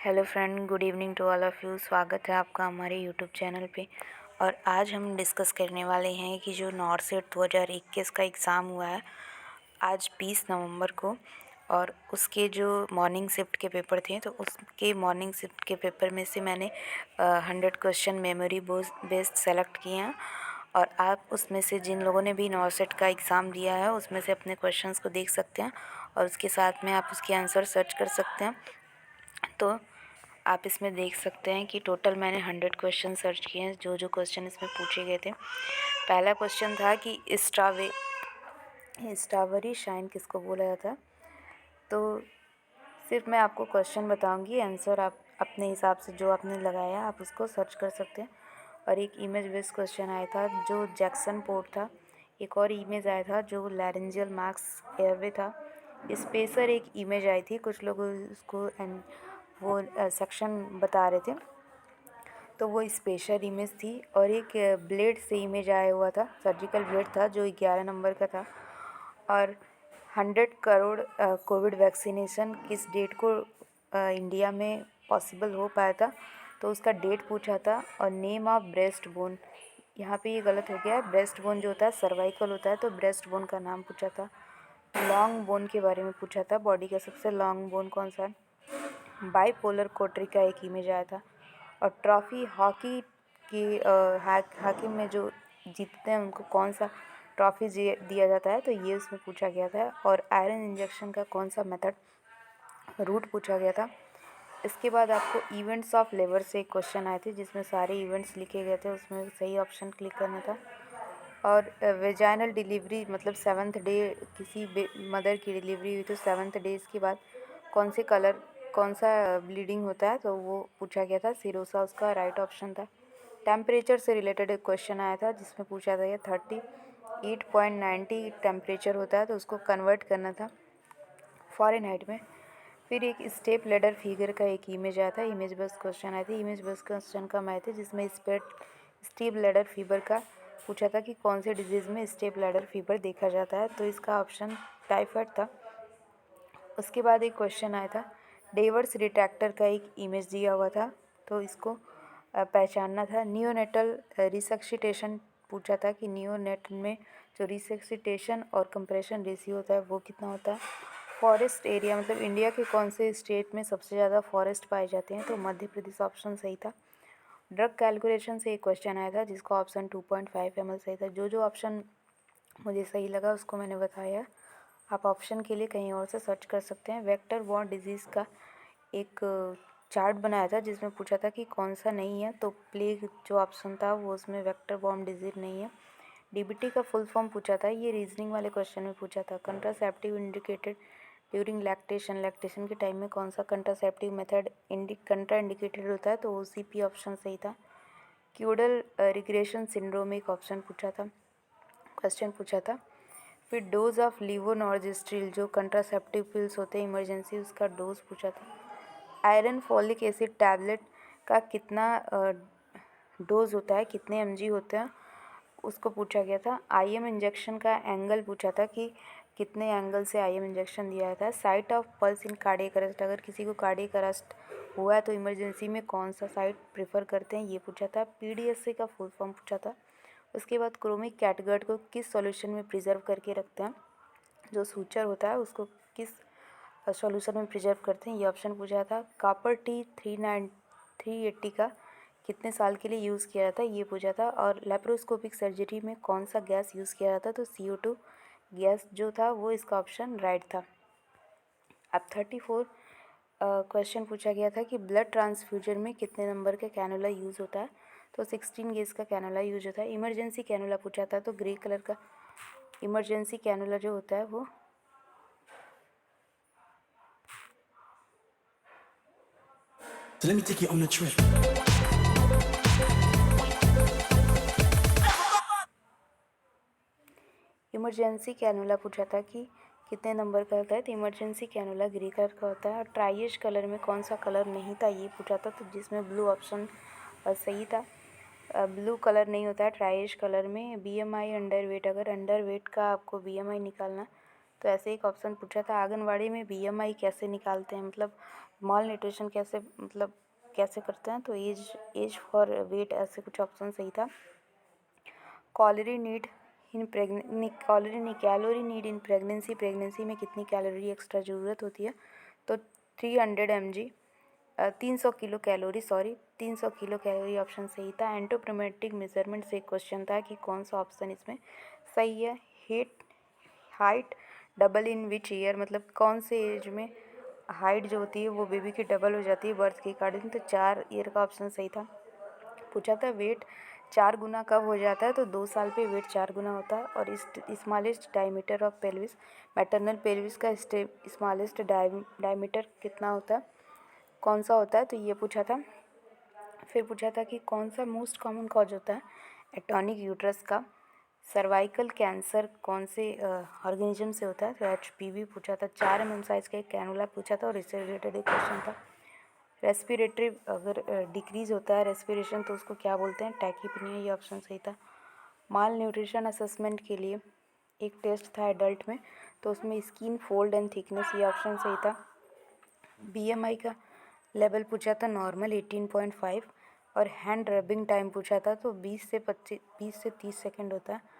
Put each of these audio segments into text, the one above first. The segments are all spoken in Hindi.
Hello friend, good evening to all of you. स्वागत है आपका हमारे यूट्यूब चैनल पे। और आज हम डिस्कस करने वाले हैं कि जो नॉर्सेट 2021 का एग्ज़ाम हुआ है आज 20 नवंबर को, और उसके जो मॉर्निंग शिफ्ट के पेपर थे, तो उसके मॉर्निंग शिफ्ट के पेपर में से मैंने 100 क्वेश्चन मेमोरी बेस्ड सेलेक्ट किए हैं। और आप उसमें से जिन लोगों ने भी नॉर्सेट का एग्ज़ाम दिया है उसमें से अपने क्वेश्चंस को देख सकते हैं, और उसके साथ में आप उसके आंसर सर्च कर सकते हैं। तो आप इसमें देख सकते हैं कि टोटल मैंने 100 क्वेश्चन सर्च किए हैं। जो जो क्वेश्चन इसमें पूछे गए थे, पहला क्वेश्चन था कि स्ट्रॉबेरी शाइन किसको बोला जाता है। तो सिर्फ मैं आपको क्वेश्चन बताऊंगी, आंसर आप अपने हिसाब से जो आपने लगाया आप उसको सर्च कर सकते हैं। और एक इमेज बेस्ड क्वेश्चन आया था जो जैक्सन पोर्ट था। एक और इमेज आया था जो लैरेंजियल मार्क्स एयरवे था। स्पेसर एक इमेज आई थी, कुछ लोग उसको वो सेक्शन बता रहे थे, तो वो स्पेशल इमेज थी। और एक ब्लेड से इमेज आया हुआ था, सर्जिकल ब्लेड था जो 11 नंबर का था। और 100 करोड़ कोविड वैक्सीनेशन किस डेट को इंडिया में पॉसिबल हो पाया था, तो उसका डेट पूछा था। और नेम ऑफ ब्रेस्ट बोन, यहाँ पे ये गलत हो गया है, ब्रेस्ट बोन जो होता है सर्वाइकल होता है, तो ब्रेस्ट बोन का नाम पूछा था। लॉन्ग बोन के बारे में पूछा था, बॉडी का सबसे लॉन्ग बोन कौन सा है। बाईपोलर कोटरी का एक इमेज आया था। और ट्रॉफ़ी हॉकी की हॉकी में जो जीतते हैं उनको कौन सा ट्रॉफ़ी दिया जाता है, तो ये उसमें पूछा गया था। और आयरन इंजेक्शन का कौन सा मेथड रूट पूछा गया था। इसके बाद आपको इवेंट्स ऑफ लेबर से एक क्वेश्चन आए थे जिसमें सारे इवेंट्स लिखे गए थे, उसमें सही ऑप्शन क्लिक करना था। और वेजाइनल डिलीवरी मतलब 7th डे किसी मदर की डिलीवरी हुई तो 7th डे के बाद कौन सा ब्लीडिंग होता है, तो वो पूछा गया था। सिरोसा उसका राइट ऑप्शन था। टेम्परेचर से रिलेटेड एक क्वेश्चन आया था जिसमें पूछा था ये 38.90 टेम्परेचर होता है, तो उसको कन्वर्ट करना था फ़ारेनहाइट में। फिर एक स्टेप लेडर फिगर का एक इमेज आया था, इमेज बस क्वेश्चन आए थे। इमेज बस क्वेश्चन कम आए थे जिसमें स्टेप लेडर फीवर का पूछा था कि कौन से डिजीज़ में स्टेप लेडर फीवर देखा जाता है, तो इसका ऑप्शन टाइफाइड था। उसके बाद एक क्वेश्चन आया था डेवर्स रिट्रैक्टर का एक इमेज दिया हुआ था, तो इसको पहचानना था। नियोनेटल रिसक्सिटेशन पूछा था कि नियोनेट में जो रिसक्सिटेशन और कंप्रेशन रेशियो होता है वो कितना होता है। फॉरेस्ट एरिया मतलब इंडिया के कौन से स्टेट में सबसे ज़्यादा फॉरेस्ट पाए जाते हैं, तो मध्य प्रदेश ऑप्शन सही था। ड्रग कैलकुलेशन से एक क्वेश्चन आया था जिसका ऑप्शन 2.5 ml सही था। जो जो ऑप्शन मुझे सही लगा उसको मैंने बताया। आप ऑप्शन के लिए कहीं और से सर्च कर सकते हैं। वेक्टर बॉर्न डिजीज़ का एक चार्ट बनाया था जिसमें पूछा था कि कौन सा नहीं है, तो प्लेग जो ऑप्शन था वो उसमें वेक्टर बॉर्न डिजीज़ नहीं है। डीबीटी का फुल फॉर्म पूछा था, ये रीजनिंग वाले क्वेश्चन में पूछा था। कंट्रासेप्टिव इंडिकेटेड ड्यूरिंग लैक्टेशन के टाइम में कौन सा कंट्रासेप्टिव मेथड कंट्रा इंडिकेटेड होता है, तो ओसीपी ऑप्शन सही था। क्यूडल रिग्रेशन सिंड्रोम एक ऑप्शन पूछा था, क्वेश्चन पूछा था। फिर डोज ऑफ लीवोनॉर्जेस्ट्रिल जो कंट्रासेप्टिव पिल्स होते हैं इमरजेंसी, उसका डोज पूछा था। आयरन फॉलिक एसिड टैबलेट का कितना डोज होता है, कितने mg होते हैं, उसको पूछा गया था। आईएम इंजेक्शन का एंगल पूछा था कि कितने एंगल से आईएम इंजेक्शन दिया जाता है। Site of pulse in cardiac arrest, अगर किसी को कार्डियक अरेस्ट हुआ है तो इमरजेंसी में कौन सा साइट प्रेफर करते हैं, ये पूछा था। पीडीएसए का फुल फॉर्म पूछा था। उसके बाद क्रोमिक कैटगट को किस सॉल्यूशन में प्रिजर्व करके रखते हैं, जो सूचर होता है उसको किस सॉल्यूशन में प्रिजर्व करते हैं, ये ऑप्शन पूछा था। कॉपर टी 380 का कितने साल के लिए यूज़ किया जाता है, ये पूछा था। और लेप्रोस्कोपिक सर्जरी में कौन सा गैस यूज़ किया जाता है, तो CO2 गैस जो था वो इसका ऑप्शन राइट था। अब 34 क्वेश्चन पूछा गया था कि ब्लड ट्रांसफ्यूजन में कितने नंबर का कैनुला यूज़ होता है, तो 16 गेज का कैनुला यूज होता है। इमरजेंसी कैनुला पूछा था, तो ग्रे कलर का इमरजेंसी कैनुला जो होता है वो So let me take you on a trip. Emergency cannula पूछा था कि कितने नंबर का होता है, तो इमरजेंसी कैनुला ग्रे कलर का होता है। और ट्राइश कलर में कौन सा कलर नहीं था, ये पूछा था, तो जिसमें ब्लू ऑप्शन सही था। ब्लू कलर नहीं होता है ट्राइश कलर में। बीएमआई अंडर वेट, अगर अंडर वेट का आपको बीएमआई निकालना तो ऐसे एक ऑप्शन पूछा था आंगनवाड़ी में बीएमआई कैसे निकालते हैं, मतलब मॉल न्यूट्रिशन कैसे, मतलब कैसे करते हैं, तो एज फॉर वेट, ऐसे कुछ ऑप्शन सही था। Calorie need in pregnancy, pregnancy में कितनी कैलोरी एक्स्ट्रा ज़रूरत होती है, तो 300 mg 300 kilo calorie, 300 kilo calorie option सही था। एंटोप्रोमेट्रिक मेजरमेंट से एक क्वेश्चन था कि कौन सा ऑप्शन इसमें सही है। Height double in which year, मतलब कौन से एज में हाइट जो होती है वो बेबी की डबल हो जाती है बर्थ के अकॉर्डिंग, तो 4 ईयर का ऑप्शन सही था। पूछा था वेट 4 गुना कब हो जाता है, तो 2 साल पे वेट 4 गुना होता है। और smallest diameter of pelvis, maternal pelvis का स्मॉलेस्ट डायमीटर कितना होता है, कौन सा होता है, तो ये पूछा था। फिर पूछा था कि कौन सा मोस्ट कॉमन कॉज होता है एटॉनिक यूट्रस का। सर्वाइकल कैंसर कौन से ऑर्गेनिज्म से होता है, तो HPV पूछा था। 4 mm साइज़ का एक कैनुला पूछा था और इससे रिलेटेड एक क्वेश्चन था। रेस्पिरेटरी अगर डिक्रीज होता है रेस्पिरेशन तो उसको क्या बोलते हैं, टैकीपीनिया, ये ऑप्शन सही था। माल न्यूट्रिशन असेसमेंट के लिए एक टेस्ट था एडल्ट में, तो उसमें स्किन फोल्ड एंड थिकनेस, ये ऑप्शन सही था। BMI का लेवल पूछा था नॉर्मल 18.5, और हैंड रबिंग टाइम पूछा था तो 20 से 30 सेकंड होता है।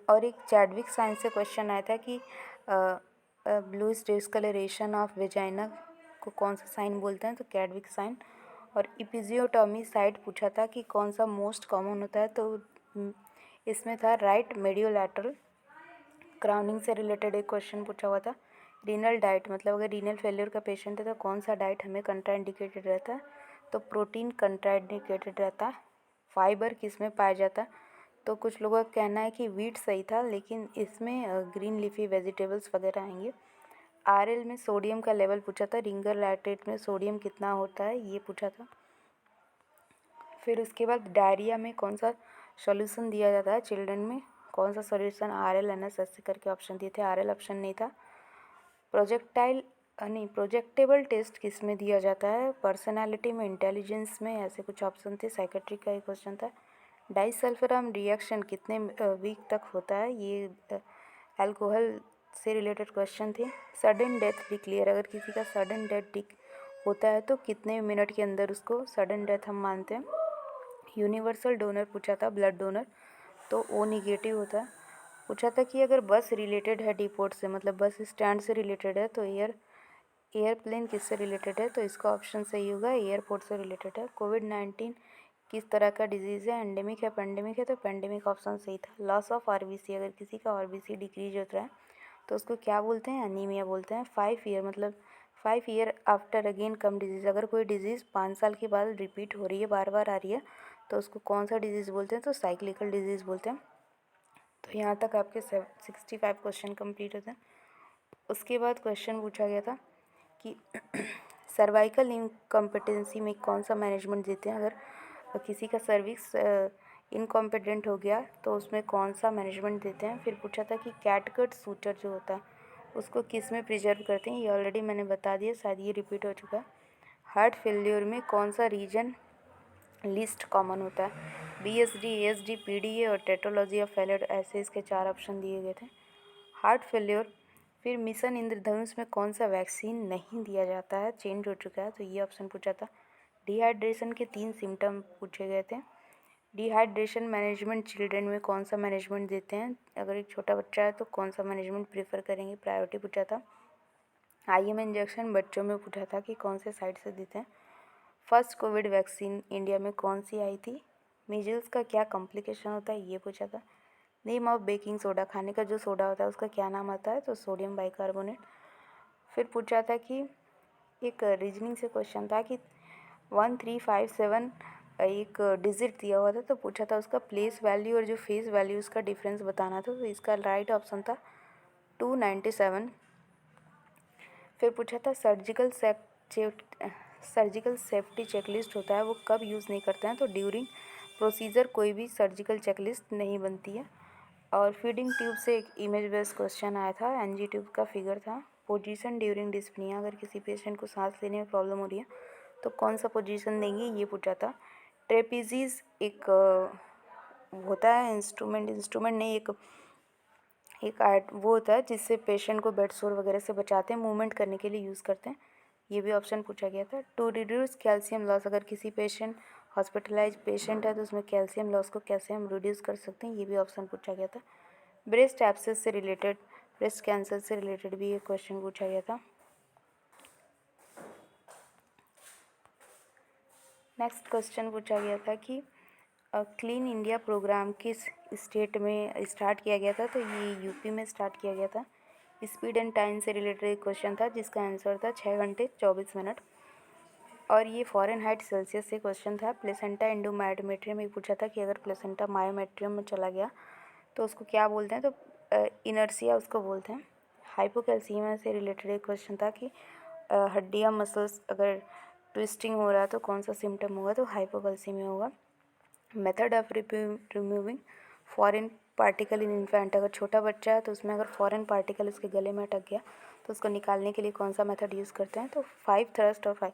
और एक चैडविक साइन से क्वेश्चन आया था कि ब्लूइश डिस्कलरेशन ऑफ वेजाइना को कौन सा साइन बोलते हैं, तो कैडविक साइन। और इपिजियोटॉमी साइट पूछा था कि कौन सा मोस्ट कॉमन होता है, तो इसमें था राइट मेडियोलैटरल। क्राउनिंग से रिलेटेड एक क्वेश्चन पूछा हुआ था। रीनल डाइट, मतलब अगर रीनल फेलियर का पेशेंट है तो कौन सा डाइट हमें कंट्राइंडिकेटेड रहता है, तो प्रोटीन कंट्राइंडिकेटेड रहता है। फाइबर किस में पाया जाता है, तो कुछ लोगों का कहना है कि वीट सही था, लेकिन इसमें ग्रीन लीफी वेजिटेबल्स वगैरह आएंगे। RL में सोडियम का लेवल पूछा था। रिंगर लैक्टेट में सोडियम कितना होता है, ये पूछा था। फिर उसके बाद डायरिया में कौन सा सॉल्यूशन दिया जाता है चिल्ड्रन में, कौन सा सॉल्यूशन, RL NS ऐसे करके ऑप्शन दिए थे, RL ऑप्शन नहीं था। प्रोजेक्टेबल टेस्ट किस में दिया जाता है, पर्सनालिटी में, इंटेलिजेंस में, ऐसे कुछ ऑप्शन थे। साइकेट्री का एक क्वेश्चन था। डाइसल्फाम रिएक्शन कितने वीक तक होता है, ये अल्कोहल से रिलेटेड क्वेश्चन थे। सडन डेथ डिक्लेयर, अगर किसी का सडन डेथ होता है तो कितने मिनट के अंदर उसको सडन डेथ हम मानते हैं। यूनिवर्सल डोनर पूछा था, ब्लड डोनर, तो O निगेटिव होता है। पूछा था कि अगर बस रिलेटेड है डिपोर्ट से, मतलब बस स्टैंड से रिलेटेड है, तो एयरप्लेन किससे रिलेटेड है, तो इसका ऑप्शन सही होगा, एयरपोर्ट से रिलेटेड है। कोविड-19 किस तरह का डिजीज़ है, एंडेमिक है, पेंडेमिक है, तो पेंडेमिक ऑप्शन सही था। लॉस ऑफ RBC, अगर किसी का RBC डिक्रीज होता है तो उसको क्या बोलते हैं, अनीमिया बोलते हैं। 5 ईयर, मतलब 5 year after again come disease, अगर कोई डिजीज़ 5 साल के बाद रिपीट हो रही है, बार बार आ रही है, तो उसको कौन सा डिजीज़ बोलते हैं, तो साइक्लिकल डिजीज़ बोलते हैं। तो यहाँ तक आपके 65 क्वेश्चन कंप्लीट होते हैं। उसके बाद क्वेश्चन पूछा गया था कि सर्वाइकल इनकम्पिटेंसी में कौन सा मैनेजमेंट देते हैं, अगर किसी का सर्विक्स इनकॉम्पिटेंट हो गया तो उसमें कौन सा मैनेजमेंट देते हैं। फिर पूछा था कि कैटगट सूटर जो होता है उसको किस में प्रिजर्व करते हैं, ये ऑलरेडी मैंने बता दिया, शायद ये रिपीट हो चुका है। हार्ट फेल्योर में कौन सा रीजन लिस्ट कॉमन होता है, BSD, ASD, PDA और टेट्रोलॉजी ऑफ फेलियर, ऐसे इसके 4 ऑप्शन दिए गए थे। Heart failure. फिर मिशन इंद्रधनुष में कौन सा वैक्सीन नहीं दिया जाता है, चेंज हो चुका है, तो ये ऑप्शन पूछा था। डिहाइड्रेशन के 3 सिम्टम पूछे गए थे। डिहाइड्रेशन मैनेजमेंट चिल्ड्रन में कौन सा मैनेजमेंट देते हैं, अगर एक छोटा बच्चा है तो कौन सा मैनेजमेंट प्रेफर करेंगे, प्रायोरिटी पूछा था। IM इंजेक्शन बच्चों में पूछा था कि कौन से साइड से देते हैं। फर्स्ट कोविड वैक्सीन इंडिया में कौन सी आई थी, मीजल्स का क्या कॉम्प्लिकेशन होता है, ये पूछा था। नेम ऑफ बेकिंग सोडा, खाने का जो सोडा होता है उसका क्या नाम आता है, तो सोडियम बाइकार्बोनेट। फिर पूछा था कि एक रीजनिंग से क्वेश्चन था कि 1357 एक डिजिट दिया हुआ था, तो पूछा था उसका प्लेस वैल्यू और जो फेस वैल्यू उसका डिफरेंस बताना था, तो इसका राइट ऑप्शन था 297। फिर पूछा था सर्जिकल सेफ्टी चेकलिस्ट होता है वो कब यूज़ नहीं करते हैं, तो ड्यूरिंग प्रोसीजर कोई भी सर्जिकल चेकलिस्ट नहीं बनती है। और फीडिंग ट्यूब से एक इमेज बेस्ड क्वेश्चन आया था, NG ट्यूब का फिगर था। पोजीशन ड्यूरिंग डिस्पनिया, अगर किसी पेशेंट को सांस लेने में प्रॉब्लम हो रही है तो कौन सा पोजीशन देंगे, ये पूछा था। ट्रेपीजीज एक होता है इंस्ट्रूमेंट नहीं, एक एक आर्ट वो होता है जिससे पेशेंट को बेड सोर वगैरह से बचाते हैं, मूवमेंट करने के लिए यूज़ करते हैं। ये भी ऑप्शन पूछा गया था। टू रिड्यूस कैल्शियम लॉस, अगर किसी पेशेंट हॉस्पिटलाइज पेशेंट है तो उसमें कैल्शियम लॉस को कैसे हम रिड्यूस कर सकते हैं, ये भी ऑप्शन पूछा गया था। ब्रेस्ट एब्सेस से रिलेटेड, ब्रेस्ट कैंसर से रिलेटेड भी ये क्वेश्चन पूछा गया था। नेक्स्ट क्वेश्चन पूछा गया था कि क्लीन इंडिया प्रोग्राम किस स्टेट में स्टार्ट किया गया था, तो ये यूपी में स्टार्ट किया गया था। स्पीड एंड टाइम से रिलेटेड एक क्वेश्चन था जिसका आंसर था 6 घंटे 24 मिनट। और ये फ़ारेनहाइट सेल्सियस से क्वेश्चन था। प्लेसेंटा एंडोमेट्रियम में पूछा था कि अगर प्लेसेंटा मायोमेट्रियम में चला गया तो उसको क्या बोलते हैं, तो इनर्सिया उसको बोलते हैं। हाइपोकैल्सीमिया से रिलेटेड एक क्वेश्चन था कि हड्डियाँ मसल्स अगर ट्विस्टिंग हो रहा है तो कौन सा सिम्टम होगा, तो हाइपोकैल्सीमिया होगा। Method of removing foreign particle in infant, अगर छोटा बच्चा है तो उसमें अगर फॉरेन पार्टिकल उसके गले में अटक गया तो उसको निकालने के लिए कौन सा मेथड यूज़ करते हैं, तो 5 थ्रस्ट और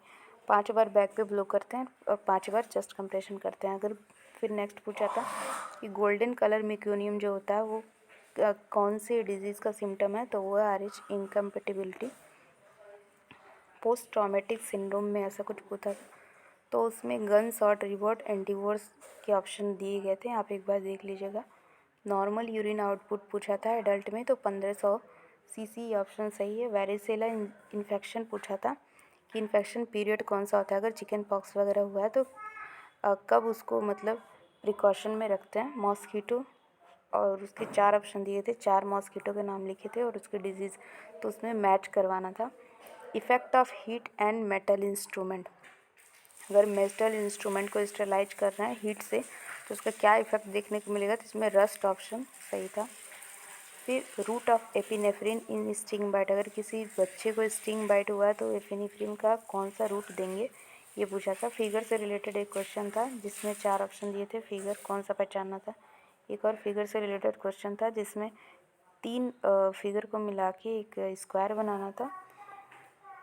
5 बार बैक पे ब्लो करते हैं और 5 बार चेस्ट कंप्रेशन करते हैं। अगर फिर नेक्स्ट पूछा था कि गोल्डन कलर मेक्यूनियम जो होता है वो कौन से डिजीज़ का सिम्टम है, तो वो है RH incompatibility. Post traumatic syndrome में ऐसा कुछ पूछा था, तो उसमें gun shot reward and divorce के ऑप्शन दिए गए थे, आप एक बार देख लीजिएगा। नॉर्मल यूरिन आउटपुट पूछा था एडल्ट में, तो 1500 सीसी ऑप्शन सही है। वेरिसेला इन्फेक्शन पूछा था कि इन्फेक्शन पीरियड कौन सा होता है, अगर चिकन पॉक्स वगैरह हुआ है तो कब उसको मतलब प्रिकॉशन में रखते हैं। मॉस्कीटो, और उसके 4 ऑप्शन दिए थे, 4 मॉस्कीटो के नाम लिखे थे और उसकी डिजीज़, तो उसमें मैच करवाना था। Effect of heat and metal instrument, अगर मेटल इंस्ट्रूमेंट को स्टेलाइज कर रहे हैं हीट से तो उसका क्या इफेक्ट देखने को मिलेगा, तो इसमें रस्ट ऑप्शन सही था। फिर route of epinephrine in sting bite, अगर किसी बच्चे को स्टिंग बाइट हुआ है तो एपिनेफ्रिन का कौन सा रूट देंगे, ये पूछा था। फिगर से रिलेटेड एक क्वेश्चन था जिसमें 4 ऑप्शन दिए थे, फिगर कौन सा पहचानना था। एक और फिगर से रिलेटेड क्वेश्चन था जिसमें 3 फिगर को मिला के एक स्क्वायर बनाना था।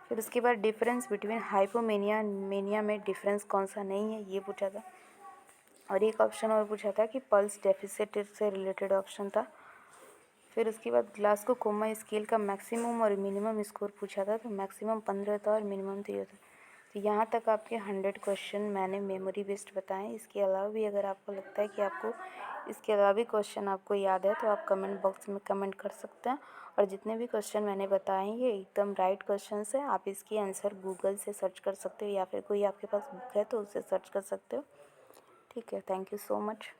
फिर उसके बाद डिफरेंस बिटवीन हाइपोमेनिया मेनिया में डिफरेंस कौन सा नहीं है, ये पूछा था। और एक ऑप्शन और पूछा था कि पल्स डेफिसिट से रिलेटेड ऑप्शन था। फिर उसके बाद ग्लासगो कोमा स्केल का मैक्सिमम और मिनिमम स्कोर पूछा था, तो मैक्सिमम 15 था और मिनिमम 3 था। तो यहाँ तक आपके 100 क्वेश्चन मैंने मेमोरी बेस्ड बताएं। इसके अलावा भी अगर आपको लगता है कि आपको इसके अलावा भी क्वेश्चन आपको याद है तो आप कमेंट बॉक्स में कमेंट कर सकते हैं। और जितने भी क्वेश्चन मैंने बताए हैं ये एकदम राइट क्वेश्चन है, आप इसकी आंसर गूगल से सर्च कर सकते हो या फिर कोई आपके पास बुक है तो उससे सर्च कर सकते हो। ठीक है, थैंक यू सो मच।